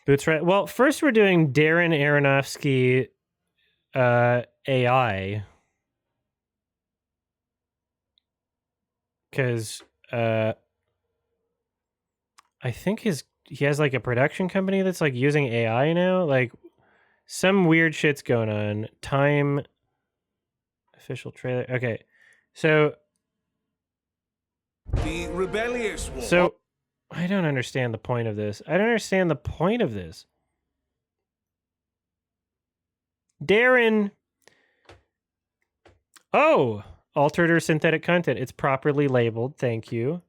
Boots right. Well, first we're doing Darren Aronofsky AI. Because I think he has like a production company that's like using AI now. Like some weird shit's going on. Time official trailer. Okay. So the rebellious war. So I don't understand the point of this. I don't understand the point of this. Darren. Oh, altered or synthetic content. It's properly labeled. Thank you.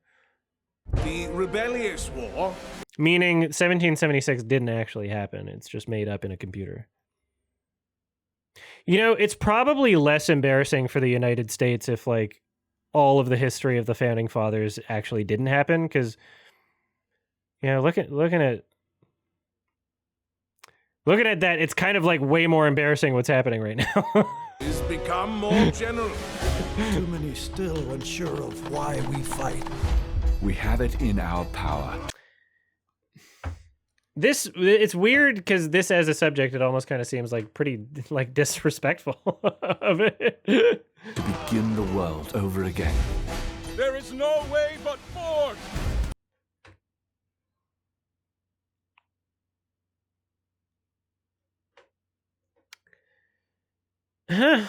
The rebellious war. Meaning 1776 didn't actually happen. It's just made up in a computer. You know, it's probably less embarrassing for the United States if like all of the history of the founding fathers actually didn't happen, because you know, looking at that, it's kind of like way more embarrassing what's happening right now. Has become more general. Too many still unsure of why we fight. We have it in our power. It's weird because this as a subject, it almost kind of seems like pretty like disrespectful of it. To begin the world over again. There is no way but forward. Huh.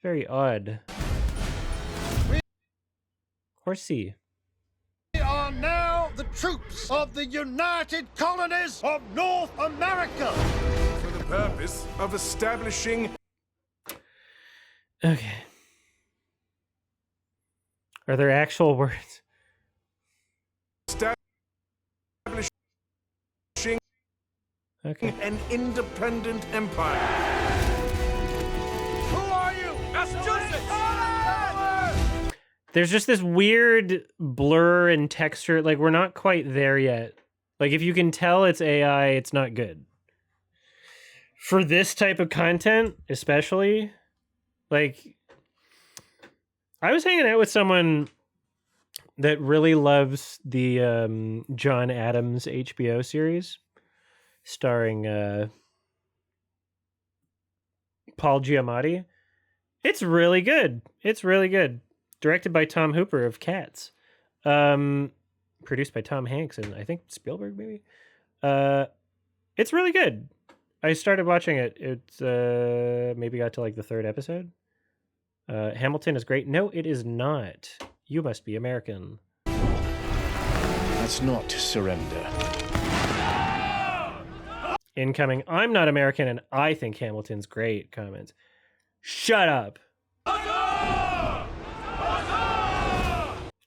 Very odd. Horsey. We are now the troops of the United Colonies of North America. For the purpose of establishing... Okay. Are there actual words? Establishing an independent empire. There's just this weird blur and texture. Like, we're not quite there yet. Like, if you can tell it's AI, it's not good. For this type of content, especially, like, I was hanging out with someone that really loves the John Adams HBO series starring Paul Giamatti. It's really good. It's really good. Directed by Tom Hooper of Cats. Produced by Tom Hanks and I think Spielberg, maybe. It's really good. I started watching it. It's maybe got to like the third episode. Hamilton is great. No, it is not. You must be American. That's not surrender. Incoming. I'm not American and I think Hamilton's great. Comments. Shut up.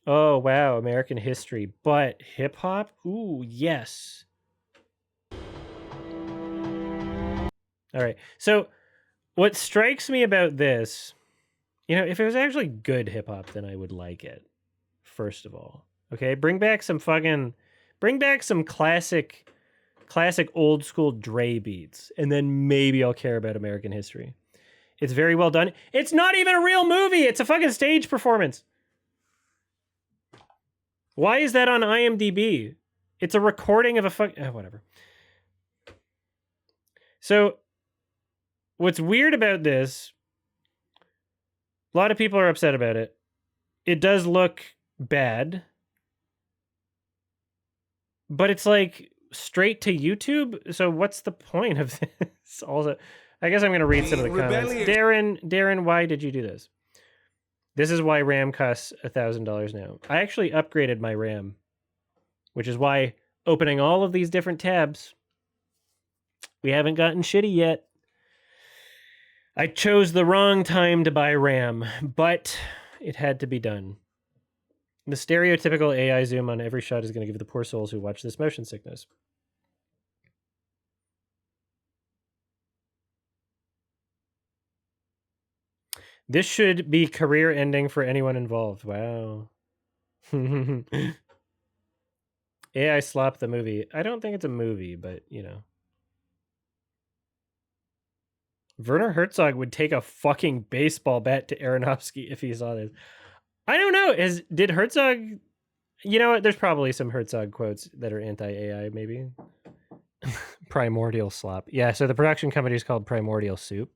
Oh, wow. American history. But hip hop? Ooh, yes. All right. So what strikes me about this, you know, if it was actually good hip hop, then I would like it. First of all. Okay. Bring back some classic old school Dre beats. And then maybe I'll care about American history. It's very well done. It's not even a real movie. It's a fucking stage performance. Why is that on IMDb? It's a recording of a whatever. So, what's weird about this, a lot of people are upset about it. It does look bad. But it's like straight to YouTube. So what's the point of this? Also, I guess I'm going to read some of the comments. Darren, why did you do this? This is why RAM costs $1,000 now. I actually upgraded my RAM, which is why opening all of these different tabs, we haven't gotten shitty yet. I chose the wrong time to buy RAM, but it had to be done. The stereotypical AI zoom on every shot is going to give the poor souls who watch this motion sickness. This should be career ending for anyone involved. Wow. AI Slop the movie. I don't think it's a movie, but you know. Werner Herzog would take a fucking baseball bat to Aronofsky if he saw this. I don't know. Did Herzog? You know what? There's probably some Herzog quotes that are anti-AI. Maybe. Primordial Slop. Yeah. So the production company is called Primordial Soup.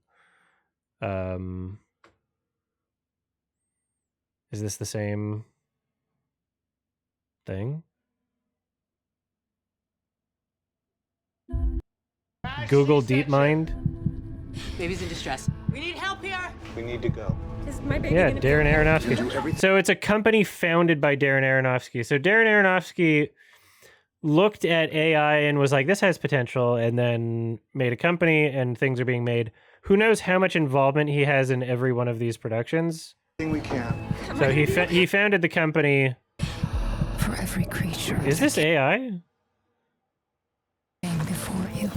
Is this the same thing? Google DeepMind. Baby's in distress. We need help here. We need to go. Is my baby Yeah, gonna Darren be Aronofsky. So it's a company founded by Darren Aronofsky. So Darren Aronofsky looked at AI and was like, this has potential, and then made a company and things are being made. Who knows how much involvement he has in every one of these productions? We can. So he founded the company. For every creature. Is this AI? Before you.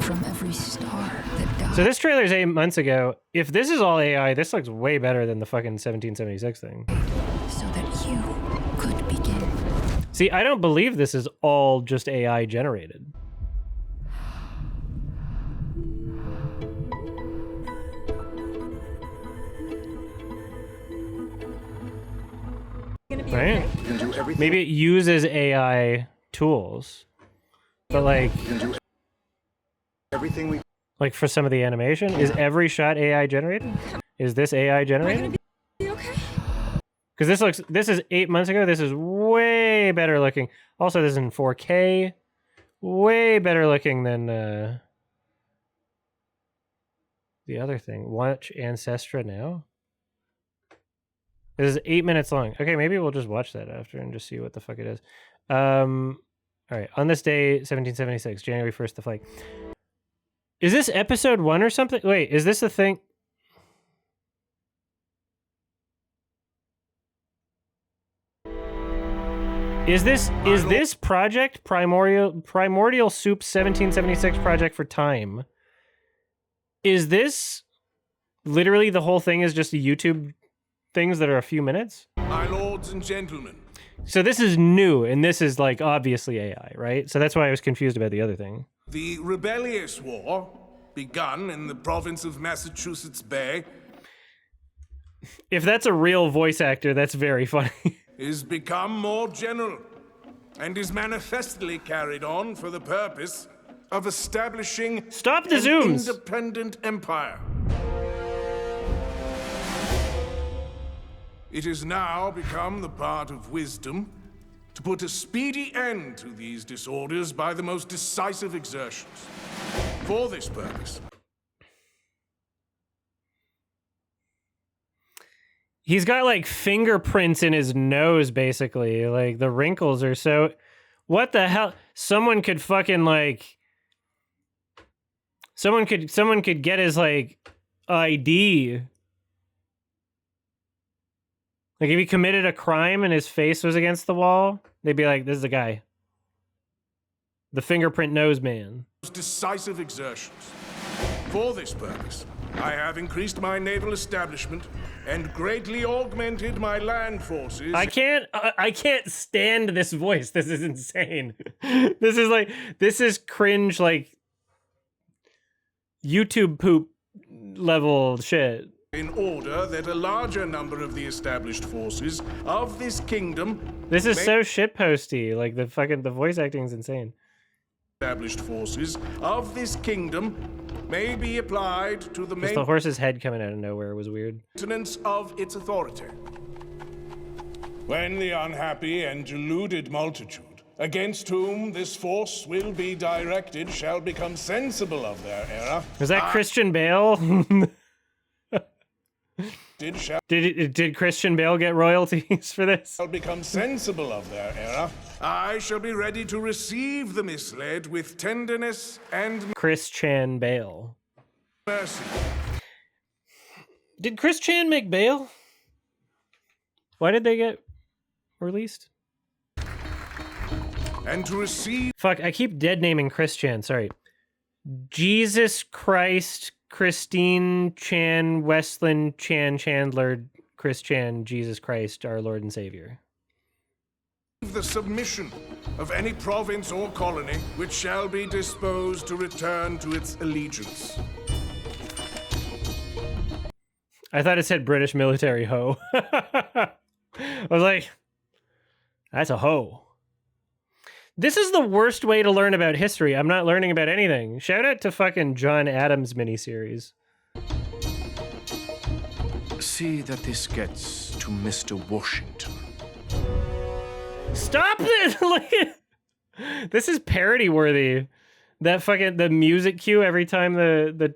From every star that dies. So this trailer is 8 months ago. If this is all AI, this looks way better than the fucking 1776 thing. So that you could begin. See, I don't believe this is all just AI generated. gonna be Right? okay? We can do everything. Maybe it uses AI tools, but like We can do everything we. for some of the animation, is every shot AI generated? Is this AI Am I gonna generated? be okay? Because this is 8 months ago. This is way better looking. Also, this is in 4K. Way better looking than the other thing. Watch Ancestra now. This is 8 minutes long. Okay, maybe we'll just watch that after and just see what the fuck it is. All right. On this day, 1776, January 1st, the flag. Is this episode 1 or something? Wait, is this the thing? Is this project Primordial Soup 1776 project for Time? Is this literally the whole thing is just YouTube things that are a few minutes? My lords and gentlemen, So this is new, and this is like obviously AI, right? So that's why I was confused about the other thing. the rebellious war, begun in the province of Massachusetts Bay, If that's a real voice actor, that's very funny. is become more general and is manifestly carried on for the purpose of establishing Stop the an zooms. independent empire. It has now become the part of wisdom to put a speedy end to these disorders by the most decisive exertions. For this purpose, He's got like fingerprints in his nose, basically. Like the wrinkles are so. What the hell? Someone could fucking like. Someone could get his like ID. Like if he committed a crime and his face was against the wall, they'd be like, "This is the guy." The fingerprint nose man. decisive exertions. For this purpose, I have increased my naval establishment and greatly augmented my land forces. I can't stand this voice. This is insane. This is cringe, like YouTube poop level shit. in order that a larger number of the established forces of this kingdom, This is so shitposty. Like the voice acting is insane. established forces of this kingdom may be applied to the Just the horse's head coming out of nowhere was weird. maintenance of its authority. When the unhappy and deluded multitude against whom this force will be directed shall become sensible of their error, Was that Christian Bale? shall Did Christian Bale get royalties for this? become sensible of their error, I shall be ready to receive the misled with tenderness and Christian Bale. mercy. Did Chris Chan make Bale? Why did they get released? And to receive Fuck, I keep dead naming Chris Chan, sorry. Jesus Christ, Christine Chan, Westland Chan Chandler, Chris Chan, Jesus Christ, our Lord and Savior. the submission of any province or colony which shall be disposed to return to its allegiance. I thought it said British military hoe. I was like, that's a hoe. This is the worst way to learn about history. I'm not learning about anything. Shout out to fucking John Adams miniseries. See that this gets to Mr. Washington. Stop this! This is parody worthy. That fucking the music cue every time the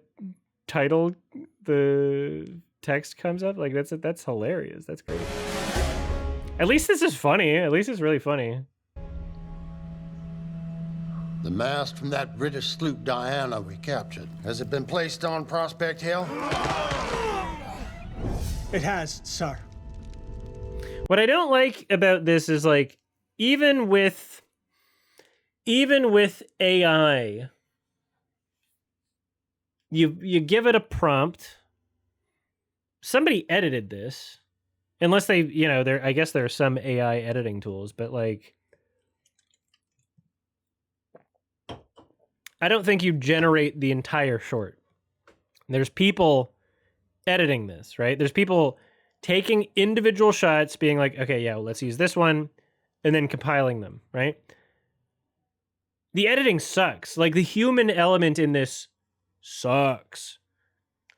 title, the text comes up, like that's hilarious. That's great. At least this is funny. At least it's really funny. The mast from that British sloop Diana we captured. Has it been placed on Prospect Hill? It has, sir. What I don't like about this is like even with AI, you give it a prompt. Somebody edited this. Unless they, you know, I guess there are some AI editing tools, but like I don't think you generate the entire short. There's people editing this, right? There's people taking individual shots, being like, okay, yeah, well, let's use this one, and then compiling them, right? The editing sucks. Like, the human element in this sucks.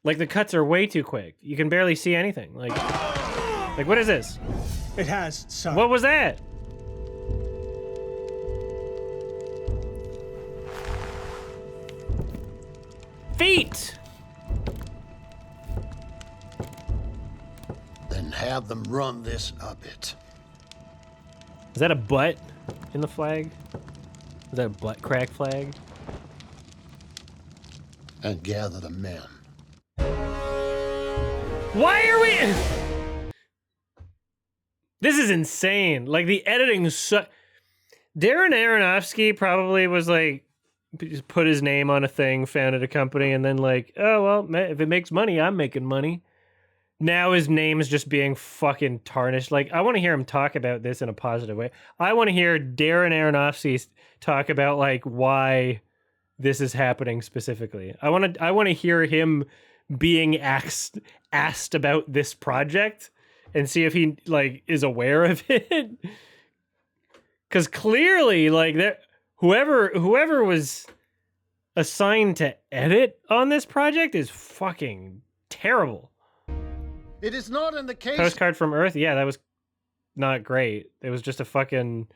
Like, the cuts are way too quick. You can barely see anything. Like what is this? It has, sir. What was that? Feet! Then have them run this a bit. Is that a butt in the flag? Is that a butt crack flag? And gather the men. Why are we... This is insane. Like, the editing Darren Aronofsky probably was like, just put his name on a thing, founded a company, and then like, oh, well, if it makes money, I'm making money. Now his name is just being fucking tarnished. Like, I want to hear him talk about this in a positive way. I want to hear Darren Aronofsky talk about like why this is happening specifically. I want to hear him being asked about this project and see if he like is aware of it. Because clearly, like, whoever was assigned to edit on this project is fucking terrible. It is not in the case. Postcard from Earth? Yeah, that was not great. It was just a fucking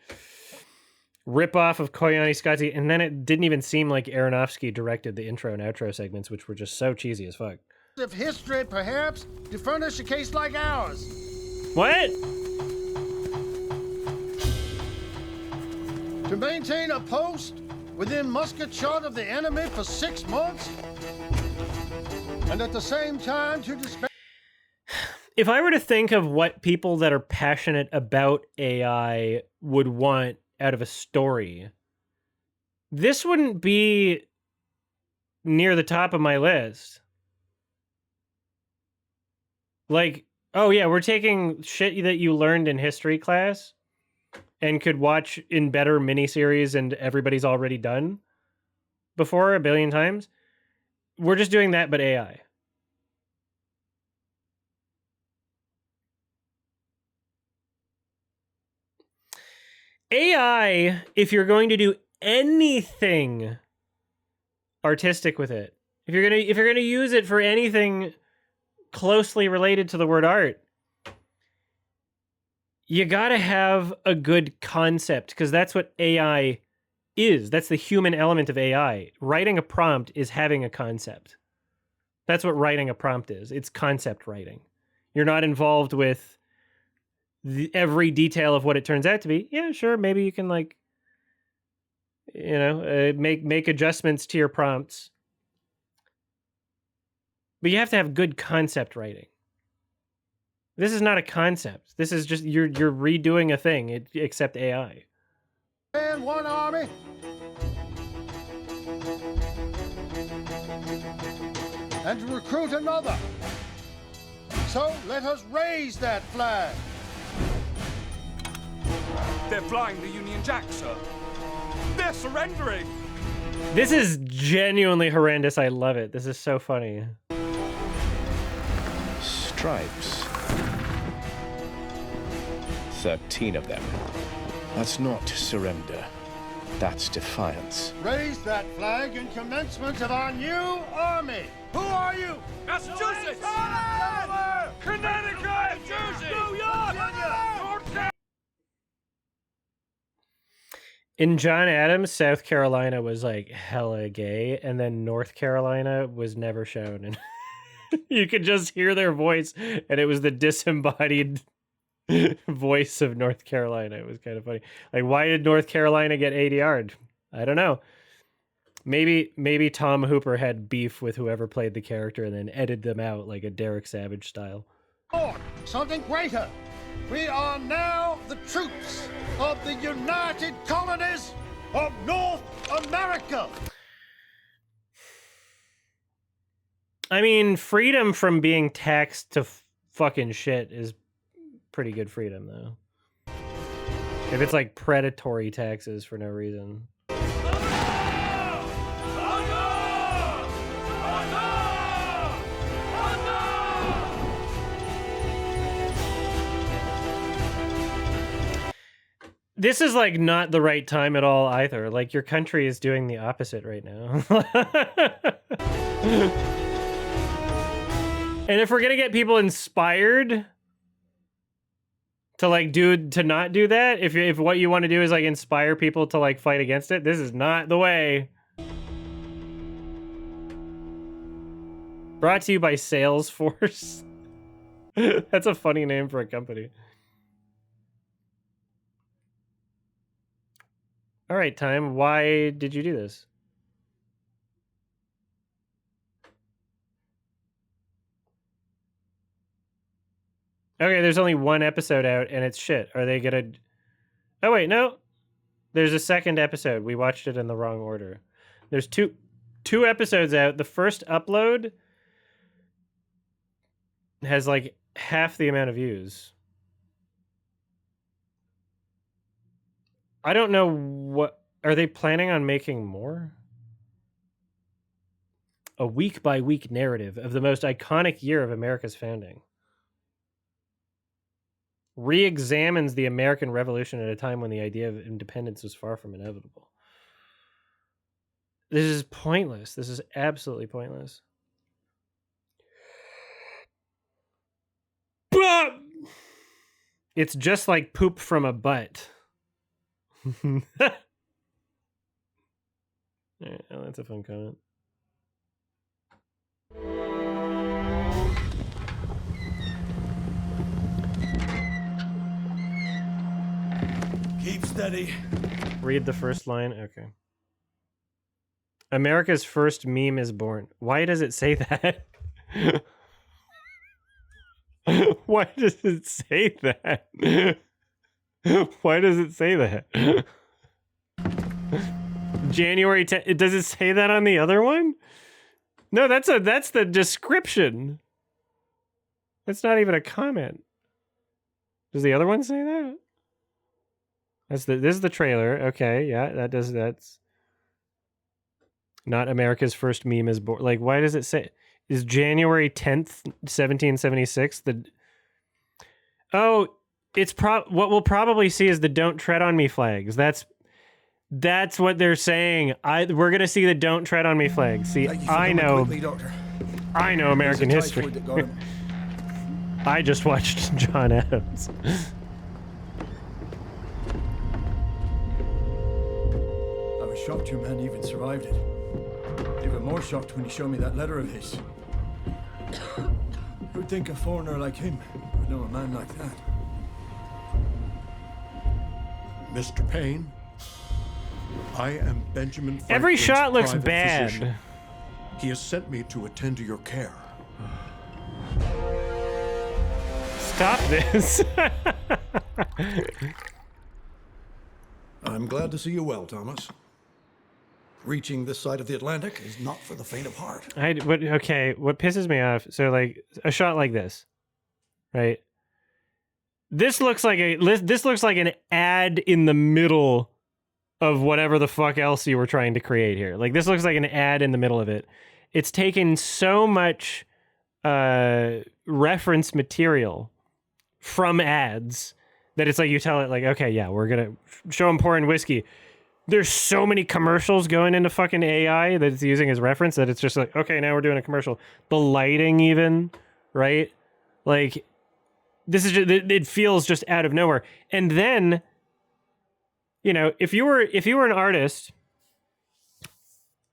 rip-off of Koyani Scotty, and then it didn't even seem like Aronofsky directed the intro and outro segments, which were just so cheesy as fuck. Of history, perhaps, to furnish a case like ours. What? To maintain a post within musket shot of the enemy for 6 months, and at the same time to dispense. If I were to think of what people that are passionate about AI would want out of a story, this wouldn't be near the top of my list. Like, oh yeah, we're taking shit that you learned in history class and could watch in better miniseries and everybody's already done before a billion times. We're just doing that, but AI. AI, if you're going to do anything artistic with it, if you're gonna use it for anything closely related to the word art, you gotta have a good concept, because that's what AI is. That's the human element of AI. Writing a prompt is having a concept. That's what writing a prompt is. It's concept writing. You're not involved with every detail of what it turns out to be. Yeah, sure, maybe you can, like, you know, make adjustments to your prompts. But you have to have good concept writing. This is not a concept. This is just you're redoing a thing, except AI. And one army. And to recruit another. So let us raise that flag. They're flying the Union Jack, sir. They're surrendering. This is genuinely horrendous. I love it. This is so funny. stripes. 13 of them. That's not surrender. That's defiance. Raise that flag in commencement of our new army. Who are you? Massachusetts! Connecticut! New York! In John Adams, South Carolina was like hella gay, and then North Carolina was never shown. And you could just hear their voice, and it was the disembodied voice of North Carolina. It was kind of funny. Like, why did North Carolina get ADR'd? I don't know. Maybe Tom Hooper had beef with whoever played the character and then edited them out like a Derek Savage style. Something greater. We are now the troops of the United Colonies of North America. I mean, freedom from being taxed to fucking shit is pretty good freedom, though. If it's like predatory taxes for no reason. This is like not the right time at all either. Like, your country is doing the opposite right now. And if we're gonna get people inspired to like to not do that, if what you want to do is like inspire people to like fight against it, this is not the way. Brought to you by Salesforce. That's a funny name for a company. All right, Time. Why did you do this? Okay, there's only one episode out, and it's shit. Are they gonna... Oh, wait, no. There's a second episode. We watched it in the wrong order. There's two episodes out. The first upload has, like, half the amount of views. I don't know what... Are they planning on making more? A week-by-week narrative of the most iconic year of America's founding. Re-examines the American Revolution at a time when the idea of independence was far from inevitable. This is pointless. This is absolutely pointless. It's just like poop from a butt. Right, oh, that's a fun comment. Keep steady. Read the first line. Okay. America's first meme is born. Why does it say that? Why does it say that? Why does it say that? January 10th. Does it say that on the other one? No, that's the description. That's not even a comment. Does the other one say that? This is the trailer. Okay, yeah, that's not America's first meme is born. Like, why does it say? Is January 10th, 1776 Oh, it's what we'll probably see is the "Don't Tread on Me" flags. That's what they're saying. We're gonna see the "Don't Tread on Me" flags. See, I know American history. I just watched John Adams. I was shocked your man even survived it. Even more shocked when he showed me that letter of his. Who'd think a foreigner like him would know a man like that? Mr. Payne, I am Benjamin Franklin's Every shot looks private bad. physician. He has sent me to attend to your care. Stop this. I'm glad to see you well, Thomas. Reaching this side of the Atlantic is not for the faint of heart. What pisses me off, so like a shot like this, right? This looks like an ad in the middle of whatever the fuck else you were trying to create here. Like, this looks like an ad in the middle of it. It's taken so much reference material from ads that it's like you tell it like, okay, yeah, we're gonna show them pouring whiskey. There's so many commercials going into fucking AI that it's using as reference that it's just like, okay, now we're doing a commercial. The lighting even, right? Like, this is just, it feels just out of nowhere. And then, you know, if you were an artist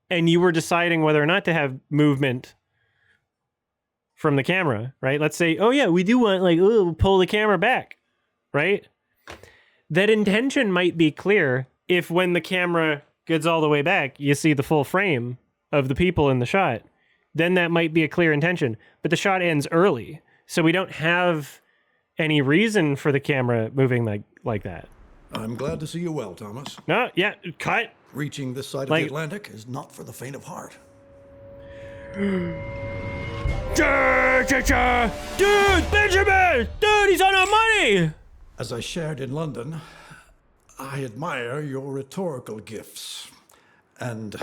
and you were deciding whether or not to have movement from the camera, right? Let's say, oh yeah, we do want like, oh, pull the camera back, right? That intention might be clear if when the camera gets all the way back, you see the full frame of the people in the shot, then that might be a clear intention. But the shot ends early, so we don't have any reason for the camera moving like that. I'm glad to see you well, Thomas. No, yeah, cut. Reaching this side of the Atlantic is not for the faint of heart. Dude, Benjamin! Dude, he's on our money! As I shared in London, I admire your rhetorical gifts. And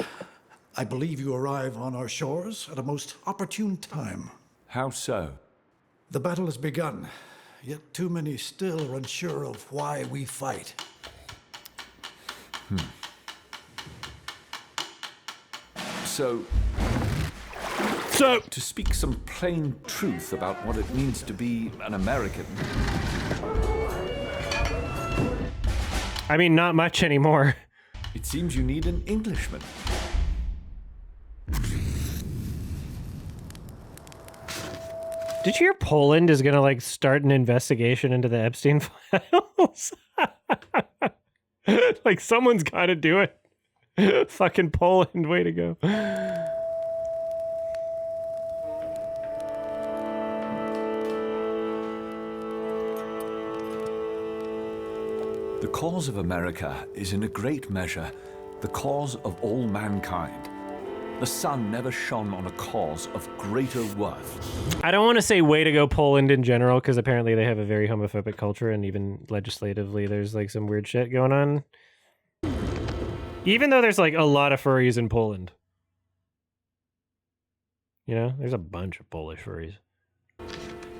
I believe you arrive on our shores at a most opportune time. How so? The battle has begun, yet too many still are unsure of why we fight. So, to speak some plain truth about what it means to be an American. I mean, not much anymore. It seems you need an Englishman. Did you hear Poland is gonna like start an investigation into the Epstein files? Like someone's gotta do it. Fucking Poland, way to go. The cause of America is in a great measure the cause of all mankind. The sun never shone on a cause of greater worth. I don't want to say way to go Poland in general, because apparently they have a very homophobic culture, and even legislatively there's like some weird shit going on. Even though there's like a lot of furries in Poland. You know, there's a bunch of Polish furries.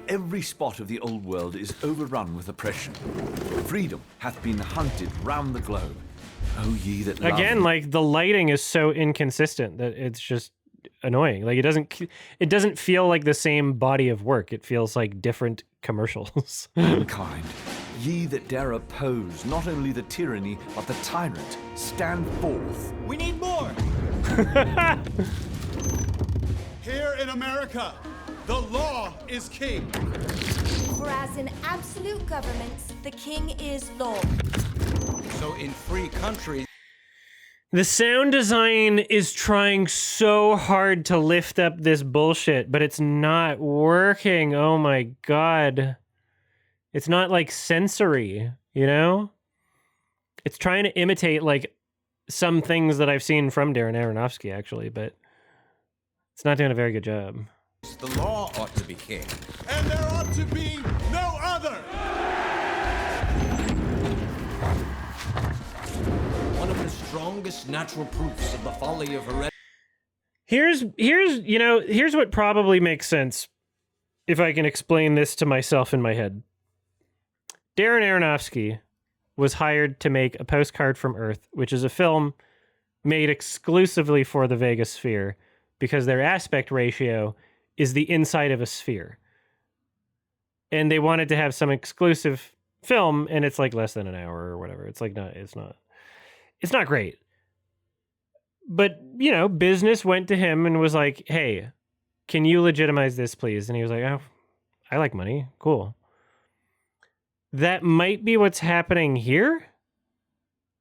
Every spot of the old world is overrun with oppression. Freedom hath been hunted round the globe. Oh, ye that love. Again, like the lighting is so inconsistent that it's just annoying. Like it doesn't feel like the same body of work. It feels like different commercials. Mankind, ye that dare oppose not only the tyranny but the tyrant, stand forth. We need more! Here in America, the law is king. For as in absolute governments, the king is law. So in free countries... The sound design is trying so hard to lift up this bullshit, but it's not working. Oh my god. It's not like sensory, you know? It's trying to imitate like some things that I've seen from Darren Aronofsky, actually, but it's not doing a very good job. The law ought to be king. And there ought to be no other! One of the strongest natural proofs of the folly of heredity. Here's what probably makes sense if I can explain this to myself in my head. Darren Aronofsky was hired to make A Postcard from Earth, which is a film made exclusively for the Vegas sphere because their aspect ratio is the inside of a sphere. And they wanted to have some exclusive film, and it's like less than an hour or whatever. It's like it's not great. But, you know, business went to him and was like, hey, can you legitimize this, please? And he was like, oh, I like money. Cool. That might be what's happening here,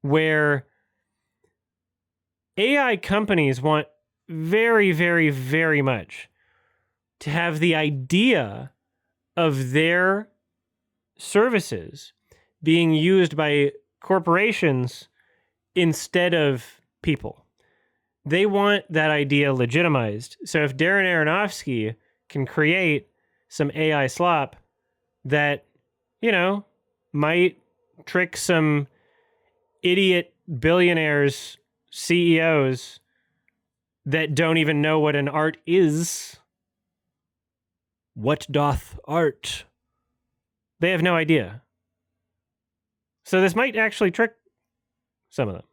where AI companies want very, very, very much to have the idea of their services being used by corporations instead of people. They want that idea legitimized. So if Darren Aronofsky can create some AI slop that, you know, might trick some idiot billionaires, CEOs, that don't even know what an art is, What doth art? They have no idea. So this might actually trick some of them.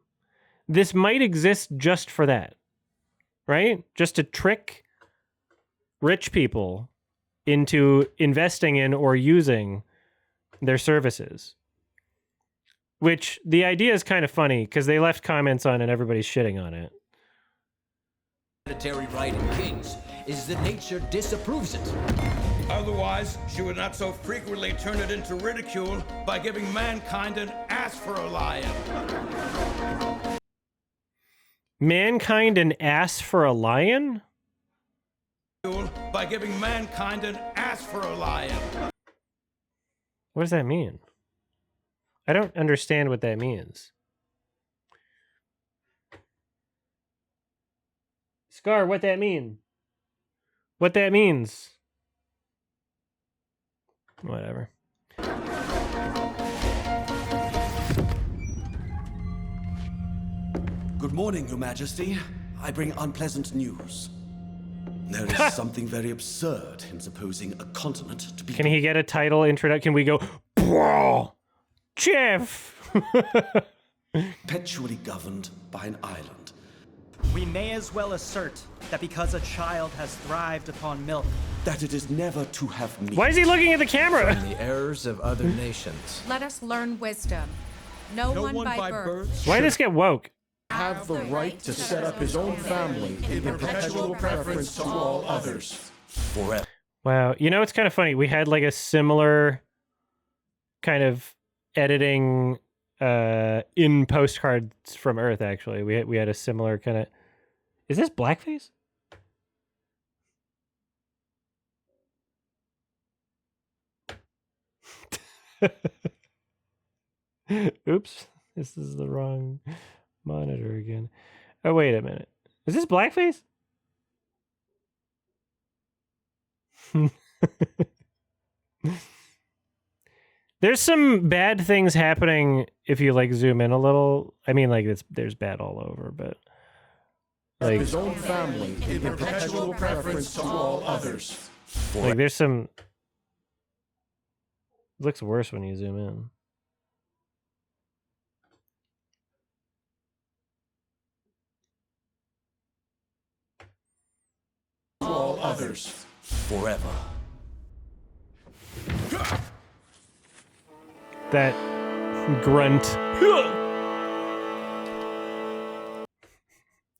This might exist just for that, right? Just to trick rich people into investing in or using their services. Which the idea is kind of funny because they left comments on it and everybody's shitting on it. Hereditary right in kings is that nature disapproves it. Otherwise, she would not so frequently turn it into ridicule by giving mankind an ass for a lion. Mankind an ass for a lion? By giving mankind an ass for a lion. What does that mean? I don't understand what that means. Scar, what that mean? What that means? Whatever. Good morning, Your Majesty. I bring unpleasant news. There is something very absurd in supposing a continent to be... Can he get a title introduction? Can we go, bro, Jeff? perpetually governed by an island. We may as well assert that because a child has thrived upon milk, that it is never to have meat. Why is he looking at the camera? From the errors of other nations. Let us learn wisdom. No one by birth. Why did this get woke? Have the right to set up his own family in perpetual preference to all others. Forever. Wow. You know, it's kind of funny. We had like a similar kind of editing in Postcards from Earth, actually. We had a similar kind of... Is this blackface? Oops. This is the wrong monitor again. Oh, wait a minute. Is this blackface? There's some bad things happening if you like zoom in a little. I mean, like there's bad all over, but like his own family in perpetual preference to all others. Like there's some. It looks worse when you zoom in. All others. Forever. That grunt.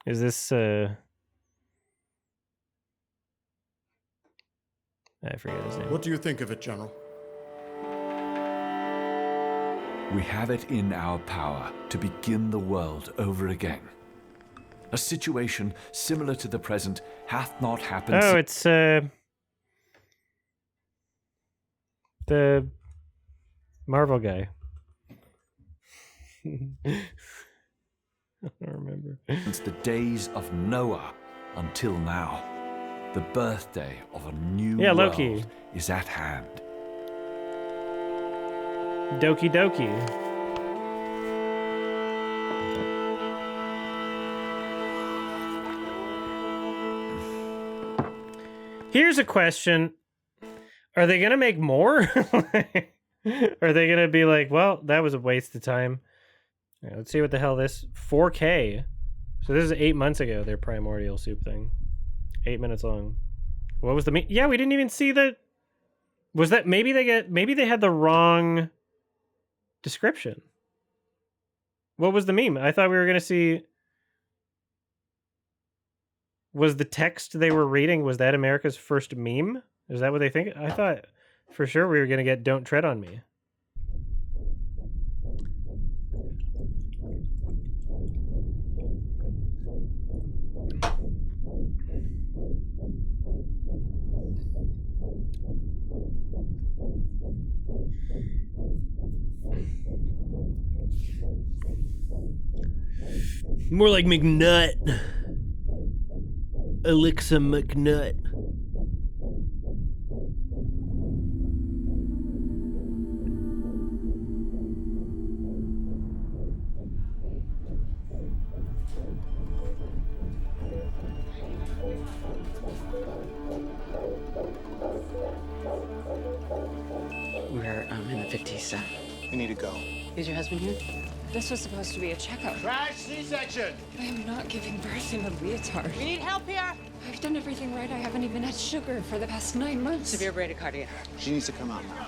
Is this I forget his name. What do you think of it, General? We have it in our power to begin the world over again. A situation similar to the present hath not happened. Oh, it's the Marvel guy. I don't remember. Since the days of Noah until now, the birthday of a new Loki world is at hand. Doki Doki. Here's a question. Are they going to make more? Are they going to be like, well, that was a waste of time? All right, let's see what the hell this... 4K. So this is 8 months ago, their primordial soup thing. 8 minutes long. What was the... Yeah, we didn't even see the... Was that... Maybe they had the wrong description. What was the meme? I thought we were going to see... Was the text they were reading, was that America's first meme? Is that what they think? I thought for sure we were going to get Don't Tread on Me. More like McNut. Alexa McNut. 57. We need to go. Is your husband here? This was supposed to be a checkup. Crash C-section. I am not giving birth in a leotard. We need help here. I've done everything right. I haven't even had sugar for the past 9 months. Severe bradycardia. She needs to come out now.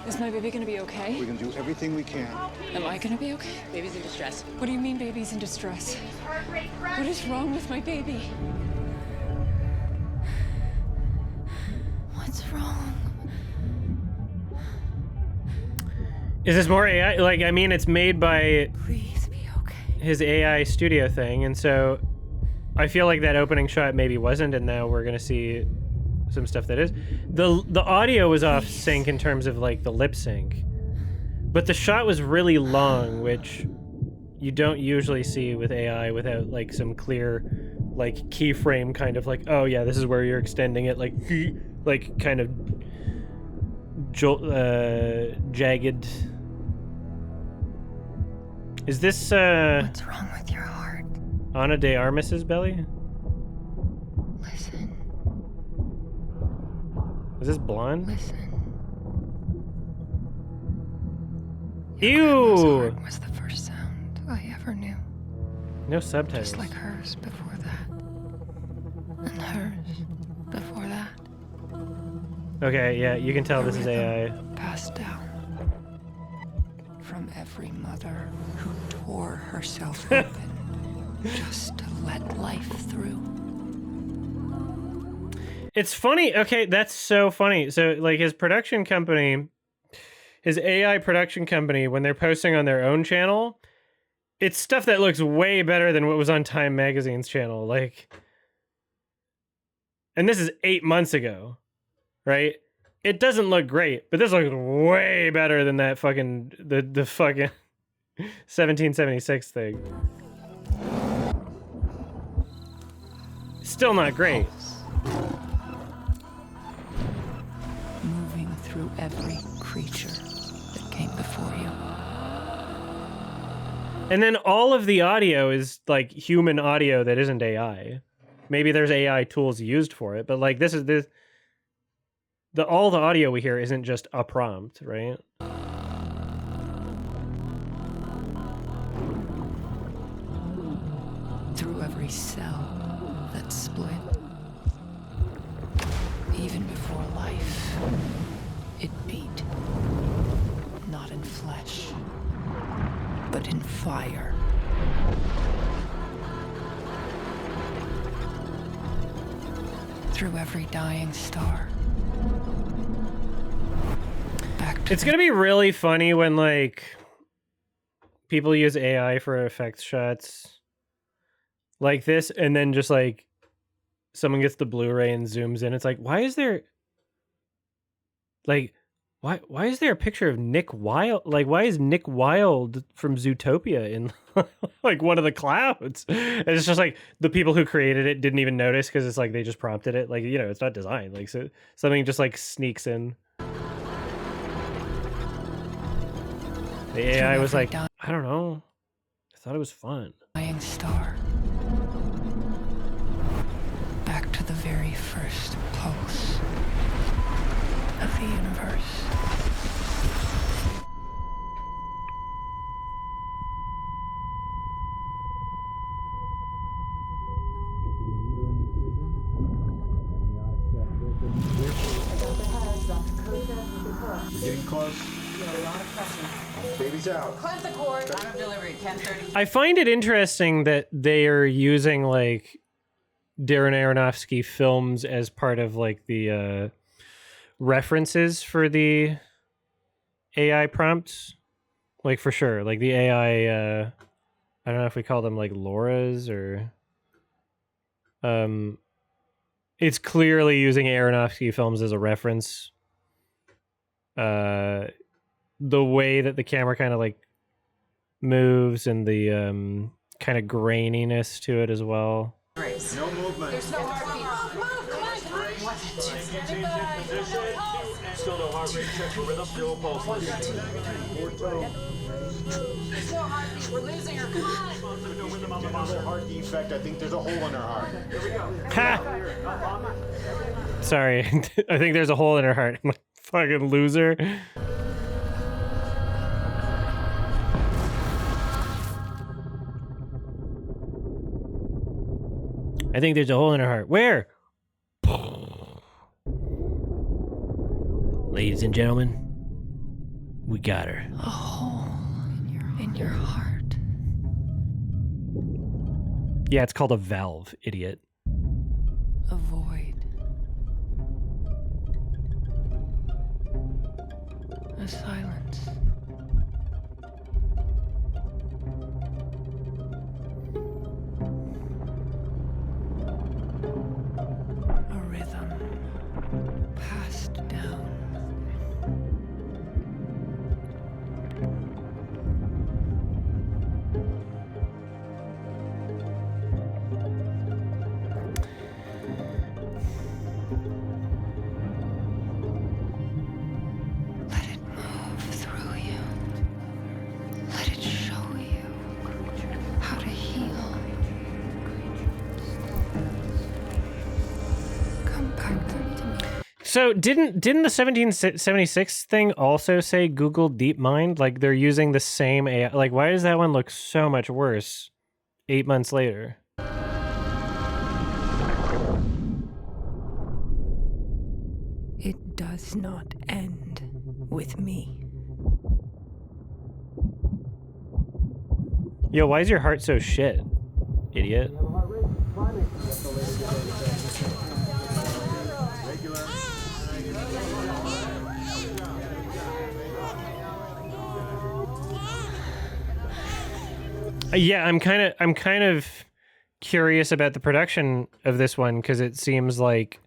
Is my baby gonna be okay? We're gonna do everything we can. Am I gonna be okay? Baby's in distress. What do you mean baby's in distress? What is wrong with my baby? What's wrong? Is this more AI? Like, I mean, it's made by Please be okay. his AI studio thing, and so I feel like that opening shot maybe wasn't, and now we're gonna see some stuff that is. The audio was off sync in terms of like the lip sync, but the shot was really long, which you don't usually see with AI without like some clear like keyframe kind of like, oh yeah, this is where you're extending it, like kind of jagged. Is this What's wrong with your heart? Ana de Armas's belly? Listen. Is this blonde? Listen. Ew! Heart was the first sound I ever knew. No subtitles. Just like hers before that. And hers before that. Okay, yeah, you can tell this is AI. Passed down from every mother who tore herself open just to let life through. It's funny. Okay, that's so funny. So, like, his production company, his AI production company, when they're posting on their own channel, it's stuff that looks way better than what was on Time Magazine's channel. Like, and this is 8 months ago, right? It doesn't look great, but this looks way better than that fucking the fucking 1776 thing. Still not great. Moving through every creature that came before you. And then all of the audio is like human audio that isn't AI. Maybe there's AI tools used for it, but like this is this. All the audio we hear isn't just a prompt, right? Through every cell that split. Even before life, it beat. Not in flesh, but in fire. Through every dying star. It's gonna be really funny when like people use AI for effects shots like this, and then just like someone gets the Blu-ray and zooms in. It's like, why is there like why is there a picture of Nick Wilde? Like, why is Nick Wilde from Zootopia in like one of the clouds? And it's just like the people who created it didn't even notice because it's like they just prompted it. Like, you know, it's not designed. Like, so something just like sneaks in. The AI was like, I don't know. I thought it was fun. Dying star. Back to the very first pulse of the universe. We're getting close. Baby's out. Clamp the cord. Time of delivery, 10:30. I find it interesting that they are using like Darren Aronofsky films as part of like the references for the AI prompts. Like, for sure. Like the AI, I don't know if we call them like Laura's or... It's clearly using Aronofsky films as a reference. The way that the camera kind of like moves and the kind of graininess to it as well. No movement. There's no heartbeat. Move, come on, come on. Still no heart rate. Check the rhythm. Still pulse. There's no heartbeat. We're losing her. Come on. General heart defect. I think there's a hole in her heart. Here we go. Ha! Sorry, I think there's a hole in her heart. I'm like, fucking loser. I think there's a hole in her heart. Where? Ladies and gentlemen, we got her. A hole in your heart. Yeah, it's called a valve, idiot. A void. A silence. A rhythm passed down. Let it move through you. Let it show you how to heal. Come back to me. So didn't the 1776 thing also say Google DeepMind? Like they're using the same AI. Like why does that one look so much worse 8 months later? It does not end with me. Yo, why is your heart so shit, idiot? Yeah, I'm kind of curious about the production of this one because it seems like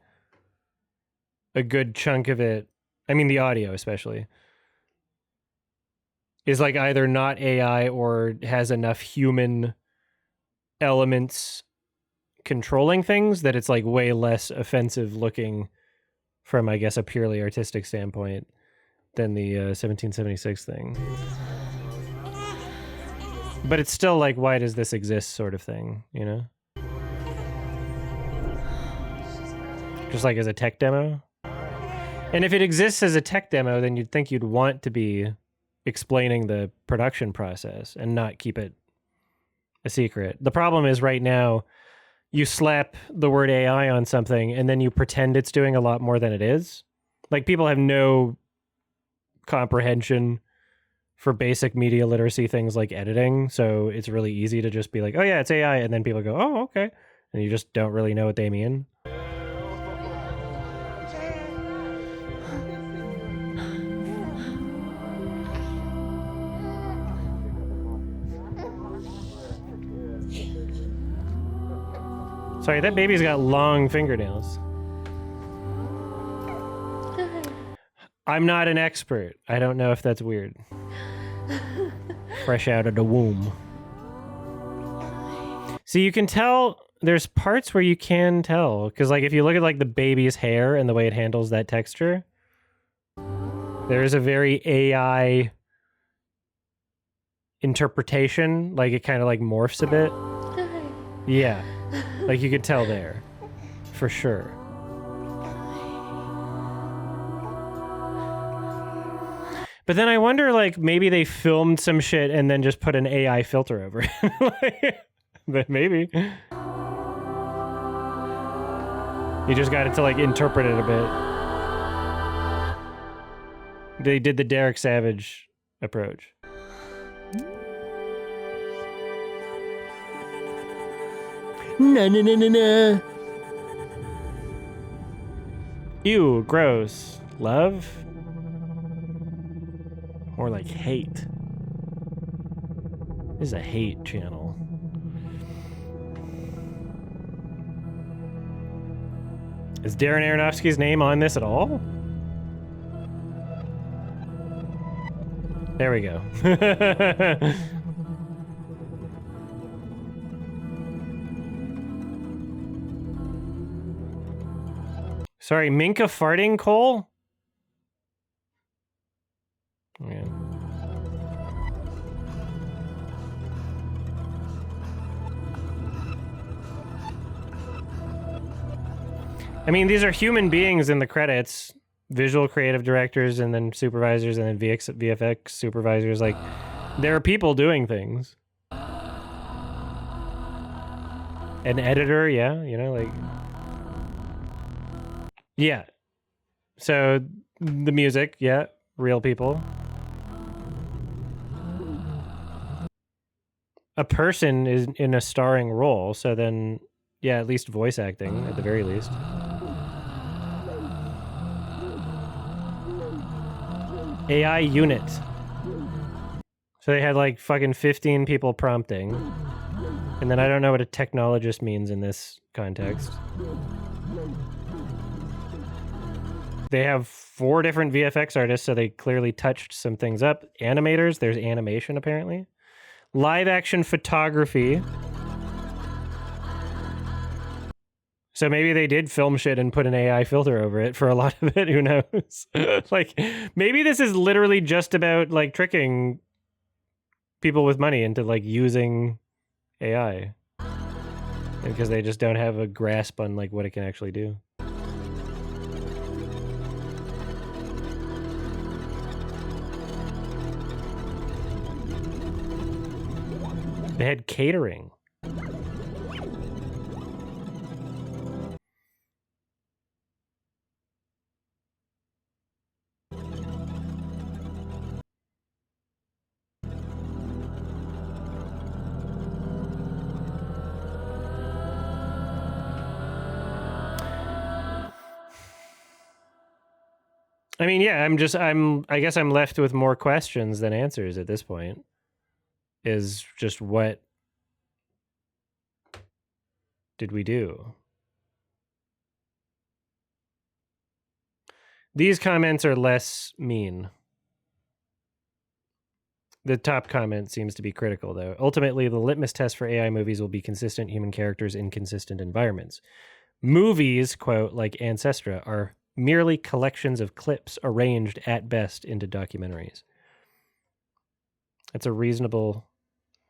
a good chunk of it, I mean the audio especially, is like either not AI or has enough human elements controlling things that it's like way less offensive looking from, I guess, a purely artistic standpoint than the 1776 thing. But it's still like, why does this exist sort of thing, you know? Just like as a tech demo. And if it exists as a tech demo, then you'd think you'd want to be explaining the production process and not keep it a secret. The problem is right now, you slap the word AI on something and then you pretend it's doing a lot more than it is. Like people have no comprehension for basic media literacy things like editing. So it's really easy to just be like, oh yeah, it's AI. And then people go, oh, okay. And you just don't really know what they mean. Sorry, that baby's got long fingernails. I'm not an expert. I don't know if that's weird. Fresh out of the womb. See, you can tell there's parts where you can tell. Because like if you look at like the baby's hair and the way it handles that texture, there is a very AI interpretation. Like it kind of like morphs a bit. Yeah. Like you could tell there. For sure. But then I wonder, like, maybe they filmed some shit and then just put an AI filter over it. But maybe. You just got it to, like, interpret it a bit. They did the Derek Savage approach. No. Ew, gross. Love? More like hate. This is a hate channel. Is Darren Aronofsky's name on this at all? There we go. Sorry, Minka farting, Cole? Yeah. I mean, these are human beings in the credits. Visual creative directors and then supervisors and then VFX supervisors. Like, there are people doing things. An editor, yeah, you know, like, yeah. So the music, yeah, real people. A person is in a starring role, so then, yeah, at least voice acting at the very least. AI unit. So they had like fucking 15 people prompting. And then I don't know what a technologist means in this context. They have 4 different VFX artists, so they clearly touched some things up. Animators, there's animation apparently. Live action photography. So maybe they did film shit and put an AI filter over it for a lot of it. Who knows? Like, maybe this is literally just about like tricking people with money into like using AI, because they just don't have a grasp on like what it can actually do. They had catering. I mean, yeah, I guess I'm left with more questions than answers at this point. Is just what did we do? These comments are less mean. The top comment seems to be critical, though. Ultimately, the litmus test for AI movies will be consistent human characters in consistent environments. Movies, quote, like Ancestra, are merely collections of clips arranged at best into documentaries. That's a reasonable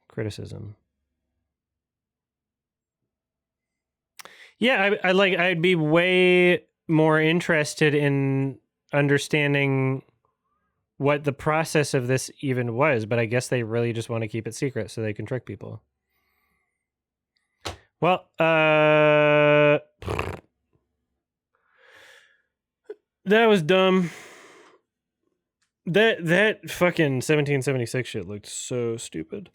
criticism. Yeah, I'd be way more interested in understanding what the process of this even was, but I guess they really just want to keep it secret so they can trick people. Well, that was dumb. That fucking 1776 shit looked so stupid.